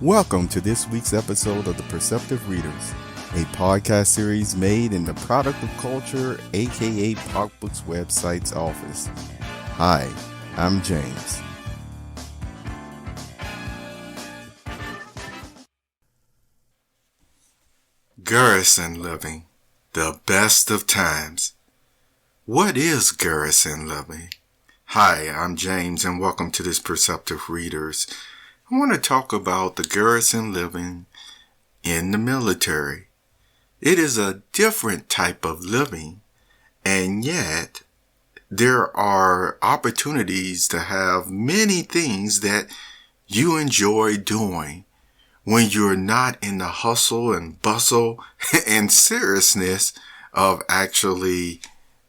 Welcome to this week's episode of the Perceptive Readers, a podcast series made in the Product of Culture, aka Pop Books website's office. Hi, I'm James. Garrison Living, the best of times. What is Garrison Living? Hi, I'm James and welcome to this Perceptive Readers. I want to talk about the Garrison Living in the military. It is a different type of living, and yet there are opportunities to have many things that you enjoy doing when you're not in the hustle and bustle and seriousness of actually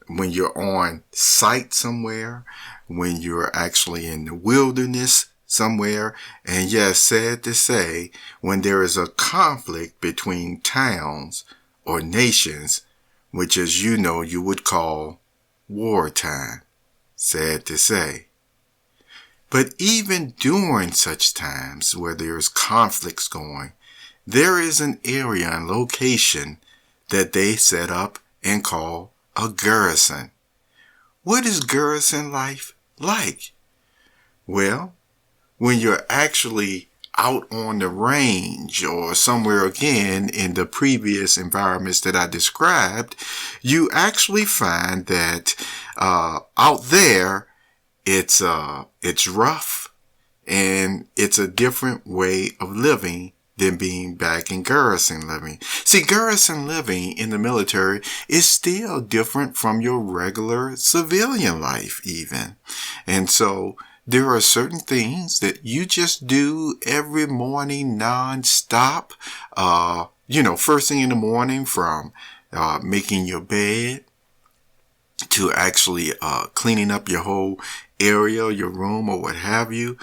when you're on site somewhere, when you're actually in the wilderness somewhere, and yes, sad to say, when there is a conflict between towns or nations, which as you know you would call wartime. Sad to say. But even during such times where there's conflicts going, there is an area and location that they set up and call a garrison. What is garrison life like? Well, when you're actually out on the range or somewhere again in the previous environments that I described, you actually find that out there it's rough and it's a different way of living than being back in garrison living. See, garrison living in the military is still different from your regular civilian life even. And so there are certain things that you just do every morning non-stop. First thing in the morning, from making your bed to actually cleaning up your whole area, your room or what have you.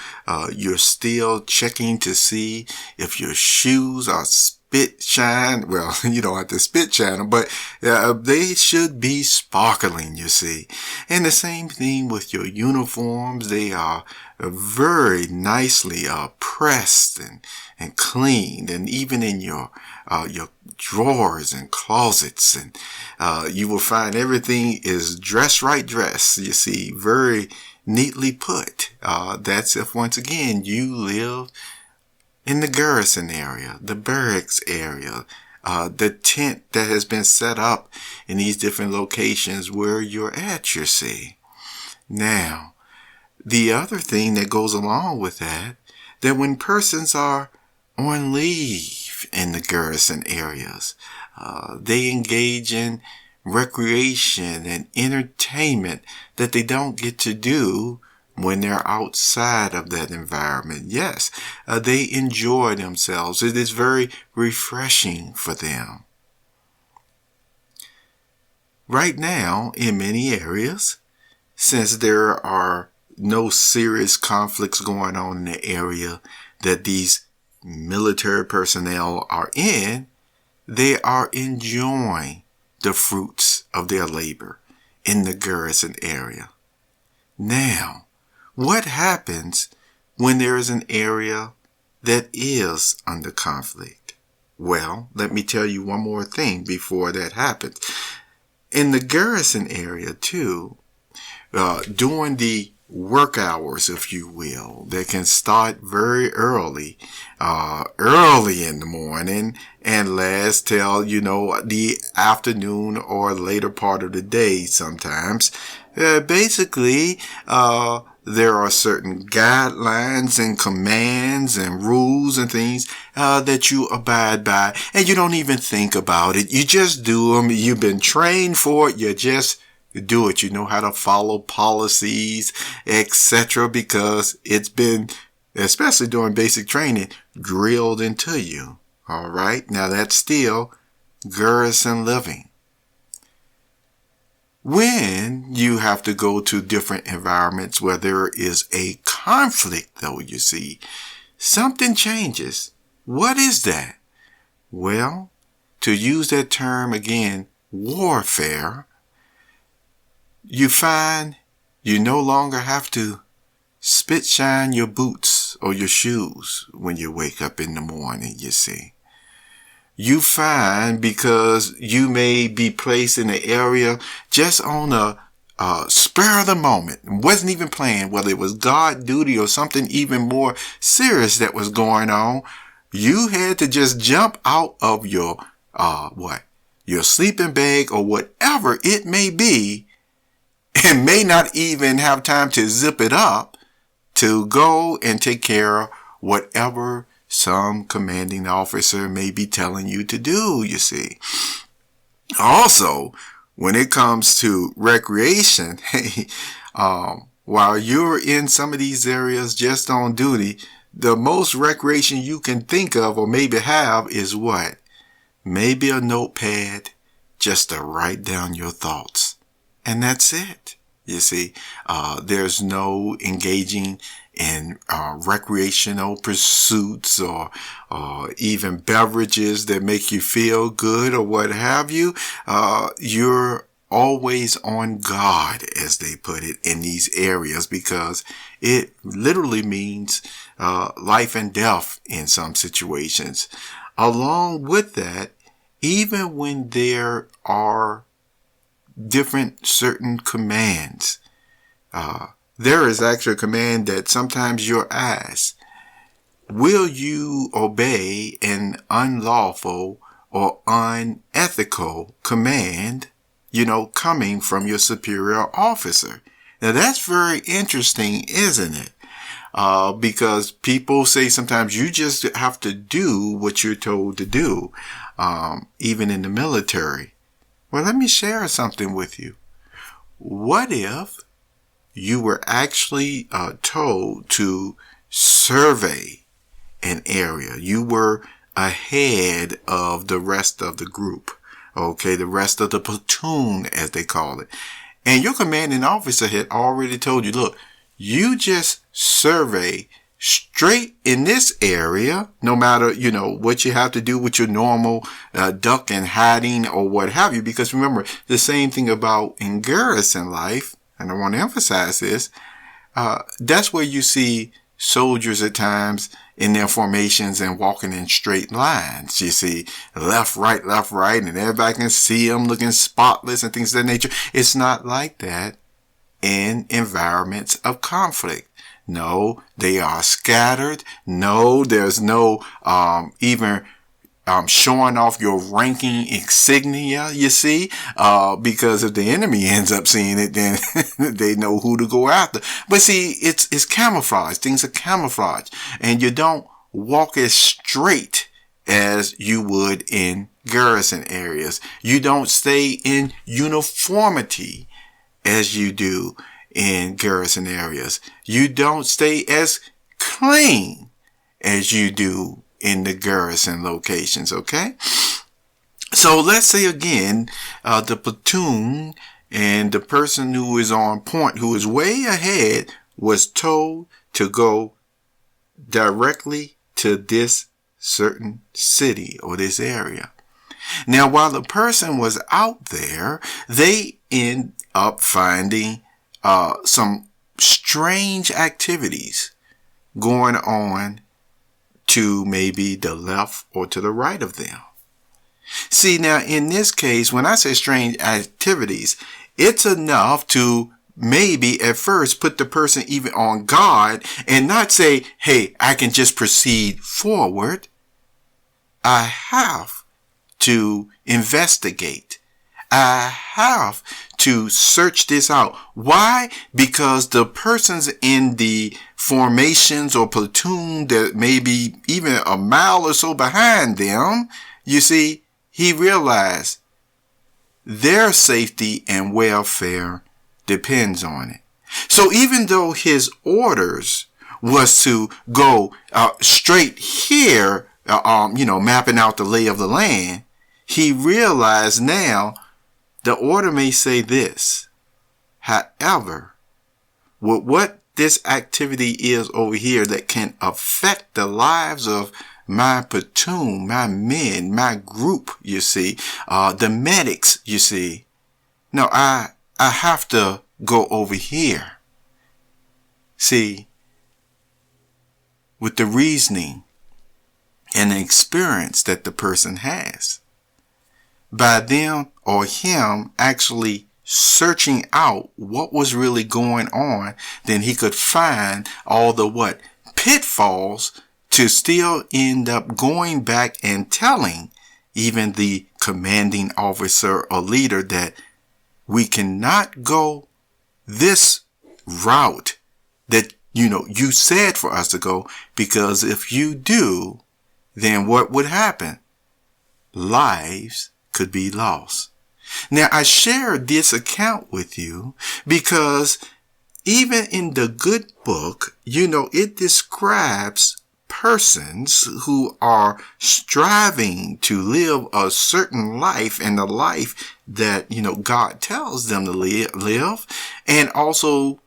You're still checking to see if your shoes are spit shine. Well, you don't have to spit shine them, but they should be sparkling, you see. And the same thing with your uniforms. They are very nicely pressed and cleaned, and even in your drawers and closets, and you will find everything is dress, you see, very neatly put. That's if, once again, you live in the garrison area, the barracks area, the tent that has been set up in these different locations where you're at, you see. Now, the other thing that goes along with that when persons are on leave in the garrison areas, they engage in recreation and entertainment that they don't get to do when they're outside of that environment. Yes, they enjoy themselves. It is very refreshing for them. Right now, in many areas, since there are no serious conflicts going on in the area that these military personnel are in, they are enjoying the fruits of their labor in the garrison area. Now, what happens when there is an area that is under conflict? Well, let me tell you one more thing before that happens. In the garrison area too, during the work hours, if you will, they can start very early in the morning and last till, the afternoon or later part of the day sometimes. Basically, there are certain guidelines and commands and rules and things that you abide by, and you don't even think about it. You just do them. You've been trained for it. You just do it. You know how to follow policies, etc., because it's been, especially during basic training, drilled into you. All right. Now that's still garrison living. When you have to go to different environments where there is a conflict, though, you see, something changes. What is that? Well, to use that term again, warfare, you find you no longer have to spit shine your boots or your shoes when you wake up in the morning, you see. You find because you may be placed in an area just on a spur of the moment, wasn't even planned, whether it was guard duty or something even more serious that was going on. You had to just jump out of your your sleeping bag or whatever it may be, and may not even have time to zip it up to go and take care of whatever some commanding officer may be telling you to do, you see. Also, when it comes to recreation, while you're in some of these areas just on duty, the most recreation you can think of or maybe have is what? Maybe a notepad just to write down your thoughts. And that's it. You see, there's no engaging in recreational pursuits or even beverages that make you feel good or what have you. You're always on guard, as they put it, in these areas, because it literally means life and death in some situations. Along with that, even when there are different certain commands, there is actually a command that sometimes you're asked, will you obey an unlawful or unethical command, coming from your superior officer? Now that's very interesting, isn't it? Because people say sometimes you just have to do what you're told to do, even in the military. Well, let me share something with you. What if you were actually told to survey an area? You were ahead of the rest of the group, okay, the rest of the platoon, as they call it. And your commanding officer had already told you, look, you just survey straight in this area, no matter, what you have to do with your normal duck and hiding or what have you. Because remember, the same thing about in garrison life, and I want to emphasize this, that's where you see soldiers at times in their formations and walking in straight lines. You see left, right, and everybody can see them looking spotless and things of that nature. It's not like that in environments of conflict. No, they are scattered. No, there's no even showing off your ranking insignia, you see, because if the enemy ends up seeing it, then they know who to go after. But see, it's camouflage. Things are camouflage, and you don't walk as straight as you would in garrison areas. You don't stay in uniformity as you do in garrison areas. You don't stay as clean as you do in the garrison locations, okay? So let's say again, the platoon and the person who is on point, who is way ahead, was told to go directly to this certain city or this area. Now, while the person was out there, they end up finding some strange activities going on to maybe the left or to the right of them. See, now in this case, when I say strange activities, it's enough to maybe at first put the person even on guard and not say, hey, I can just proceed forward. I have to investigate. I have to search this out. Why? Because the persons in the formations or platoon that may be even a mile or so behind them, you see, he realized their safety and welfare depends on it. So even though his orders was to go straight here, mapping out the lay of the land, he realized now the order may say this. However, with what this activity is over here that can affect the lives of my platoon, my men, my group, you see, the medics, you see. No, I have to go over here. See, with the reasoning and the experience that the person has. By them or him actually searching out what was really going on, then he could find all the pitfalls to still end up going back and telling even the commanding officer or leader that we cannot go this route that you said for us to go, because if you do, then what would happen? Lives could be lost. Now, I shared this account with you because even in the good book, it describes persons who are striving to live a certain life, and the life that, God tells them to live, and also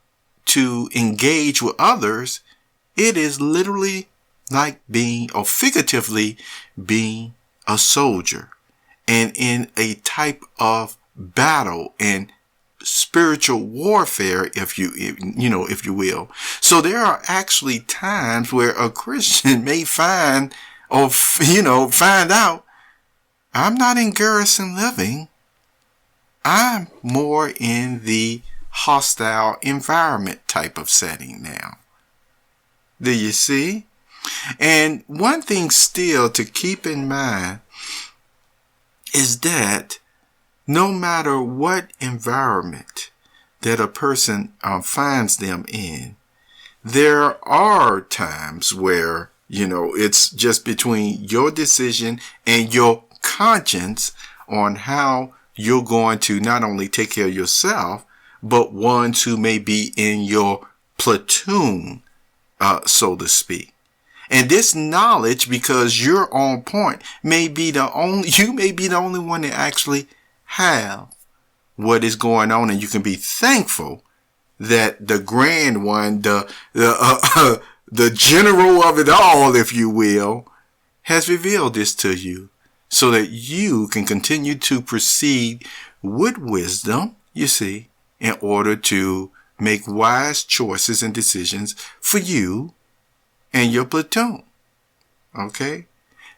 to engage with others. It is literally like being, or figuratively being, a soldier, and in a type of battle and spiritual warfare, if you will. So there are actually times where a Christian may find out, I'm not in Garrison Living. I'm more in the hostile environment type of setting now. Do you see? And one thing still to keep in mind is that no matter what environment that a person finds them in, there are times where, it's just between your decision and your conscience on how you're going to not only take care of yourself, but ones who may be in your platoon, so to speak. And this knowledge, because you're on point, you may be the only one that actually have what is going on, and you can be thankful that the grand one, the general of it all, if you will, has revealed this to you, so that you can continue to proceed with wisdom, you see, in order to make wise choices and decisions for you and your platoon. Okay?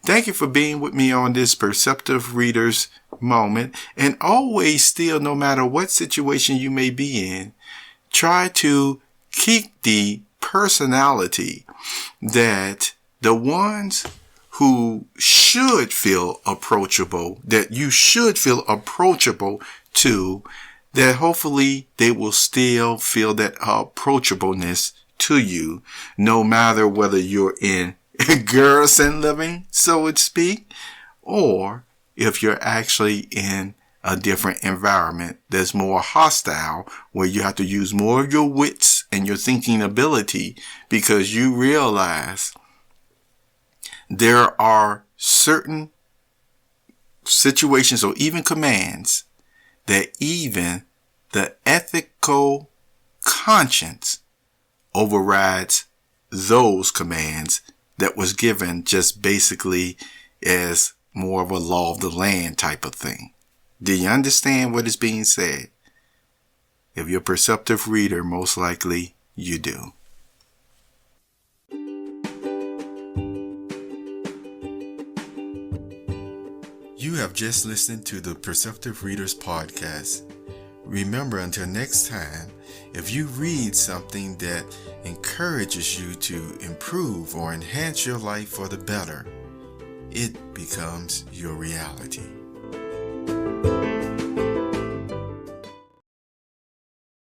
Thank you for being with me on this Perceptive Readers moment. And always still, no matter what situation you may be in, try to keep the personality that the ones who should feel approachable, that you should feel approachable to, that hopefully they will still feel that approachableness to you, no matter whether you're in Garrison Living, so to speak, or if you're actually in a different environment that's more hostile, where you have to use more of your wits and your thinking ability, because you realize there are certain situations or even commands that even the ethical conscience overrides those commands that was given just basically as more of a law of the land type of thing. Do you understand what is being said? If you're a perceptive reader, most likely you do. You have just listened to the Perceptive Readers podcast. Remember, until next time, if you read something that encourages you to improve or enhance your life for the better, it becomes your reality.